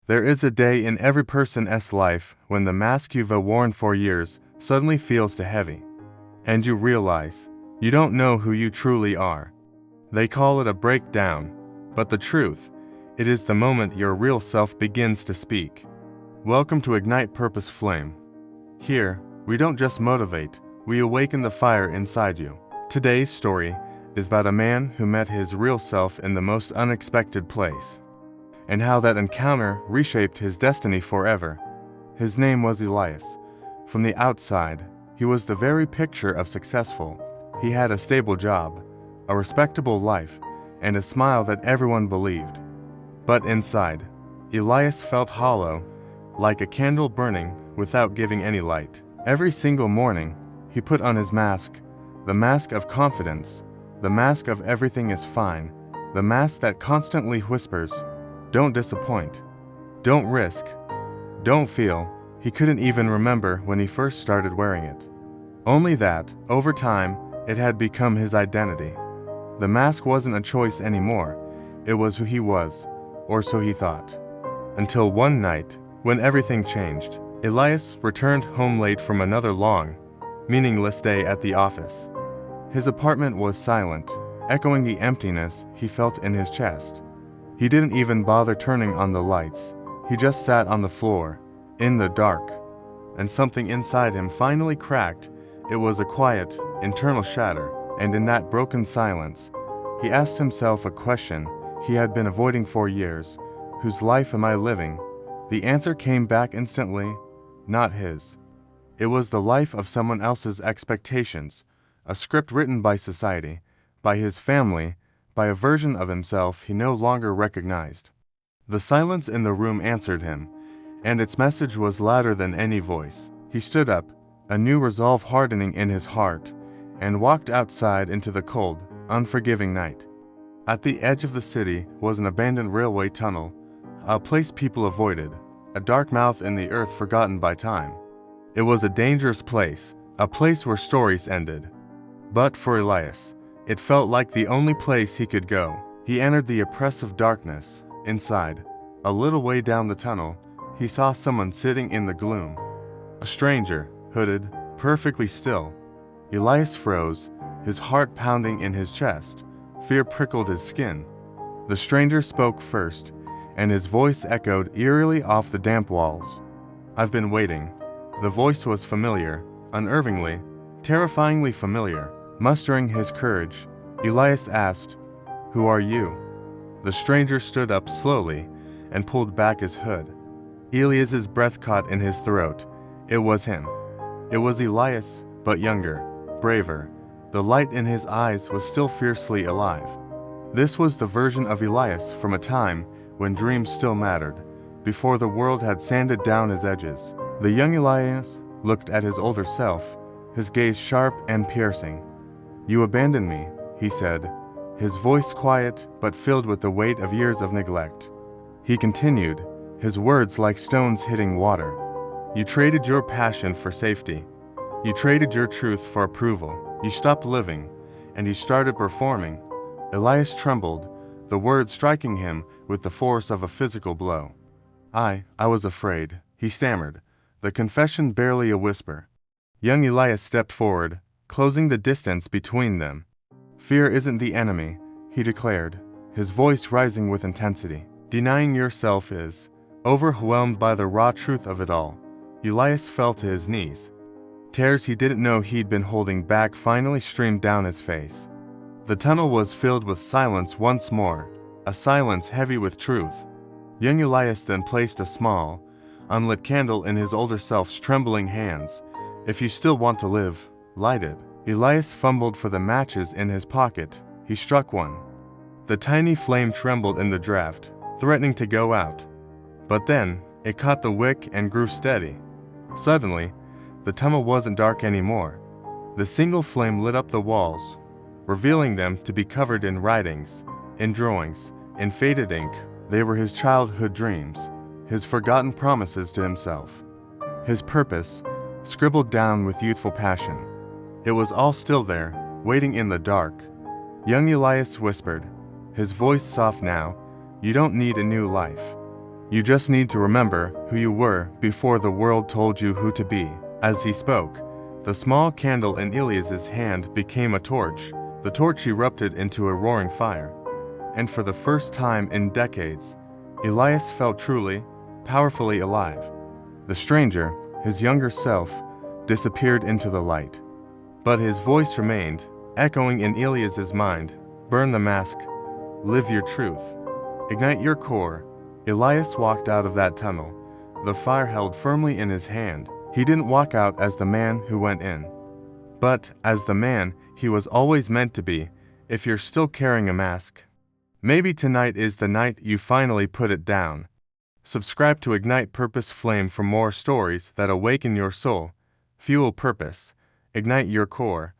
There is a day in every person's life when the mask you've worn for years suddenly feels too heavy. And you realize you don't know who you truly are. They call it a breakdown, but the truth, it is the moment your real self begins to speak. Welcome to Ignite Purpose Flame. Here, we don't just motivate, we awaken the fire inside you. Today's story is about a man who met his real self in the most unexpected place, and how that encounter reshaped his destiny forever. His name was Elias. From the outside, he was the very picture of successful. He had a stable job, a respectable life, and a smile that everyone believed. But inside, Elias felt hollow, like a candle burning without giving any light. Every single morning, he put on his mask, the mask of confidence, the mask of everything is fine, the mask that constantly whispers, "Don't disappoint. Don't risk. Don't feel." He couldn't even remember when he first started wearing it. Only that, over time, it had become his identity. The mask wasn't a choice anymore. It was who he was, or so he thought. Until one night, when everything changed. Elias returned home late from another long, meaningless day at the office. His apartment was silent, echoing the emptiness he felt in his chest. He didn't even bother turning on the lights. He just sat on the floor, in the dark. And something inside him finally cracked. It was a quiet, internal shatter. And in that broken silence, he asked himself a question he had been avoiding for years. Whose life am I living? The answer came back instantly. Not his. It was the life of someone else's expectations, a script written by society, by his family, by a version of himself he no longer recognized. The silence in the room answered him, and its message was louder than any voice. He stood up, a new resolve hardening in his heart, and walked outside into the cold, unforgiving night. At the edge of the city was an abandoned railway tunnel, a place people avoided, a dark mouth in the earth forgotten by time. It was a dangerous place, a place where stories ended. But for Elias, it felt like the only place he could go. He entered the oppressive darkness. Inside, a little way down the tunnel, he saw someone sitting in the gloom. A stranger, hooded, perfectly still. Elias froze, his heart pounding in his chest. Fear prickled his skin. The stranger spoke first, and his voice echoed eerily off the damp walls. "I've been waiting." The voice was familiar, unnervingly, terrifyingly familiar. Mustering his courage, Elias asked, "Who are you?" The stranger stood up slowly and pulled back his hood. Elias's breath caught in his throat. It was him. It was Elias, but younger, braver. The light in his eyes was still fiercely alive. This was the version of Elias from a time when dreams still mattered, before the world had sanded down his edges. The young Elias looked at his older self, his gaze sharp and piercing. "You abandoned me," he said, his voice quiet but filled with the weight of years of neglect. He continued, his words like stones hitting water. "You traded your passion for safety. You traded your truth for approval. You stopped living, and you started performing." Elias trembled, the words striking him with the force of a physical blow. I was afraid," he stammered, the confession barely a whisper. Young Elias stepped forward, closing the distance between them. "Fear isn't the enemy," he declared, his voice rising with intensity. "Denying yourself is." Overwhelmed by the raw truth of it all, Elias fell to his knees. Tears he didn't know he'd been holding back finally streamed down his face. The tunnel was filled with silence once more, a silence heavy with truth. Young Elias then placed a small, unlit candle in his older self's trembling hands. "If you still want to live, light it." Elias fumbled for the matches in his pocket. He struck one. The tiny flame trembled in the draft, threatening to go out. But then, it caught the wick and grew steady. Suddenly, the tunnel wasn't dark anymore. The single flame lit up the walls, revealing them to be covered in writings, in drawings, in faded ink. They were his childhood dreams, his forgotten promises to himself. His purpose, scribbled down with youthful passion. It was all still there, waiting in the dark. Young Elias whispered, his voice soft now, "You don't need a new life. You just need to remember who you were before the world told you who to be. As he spoke, the small candle in Elias's hand became a torch. The torch erupted into a roaring fire. And for the first time in decades, Elias felt truly, powerfully alive. The stranger, his younger self, disappeared into the light. But his voice remained, echoing in Elias's mind, "Burn the mask, live your truth, ignite your core." Elias walked out of that tunnel, the fire held firmly in his hand. He didn't walk out as the man who went in, but as the man he was always meant to be. If you're still carrying a mask, maybe tonight is the night you finally put it down. Subscribe to Ignite Purpose Flame for more stories that awaken your soul, fuel purpose, ignite your core,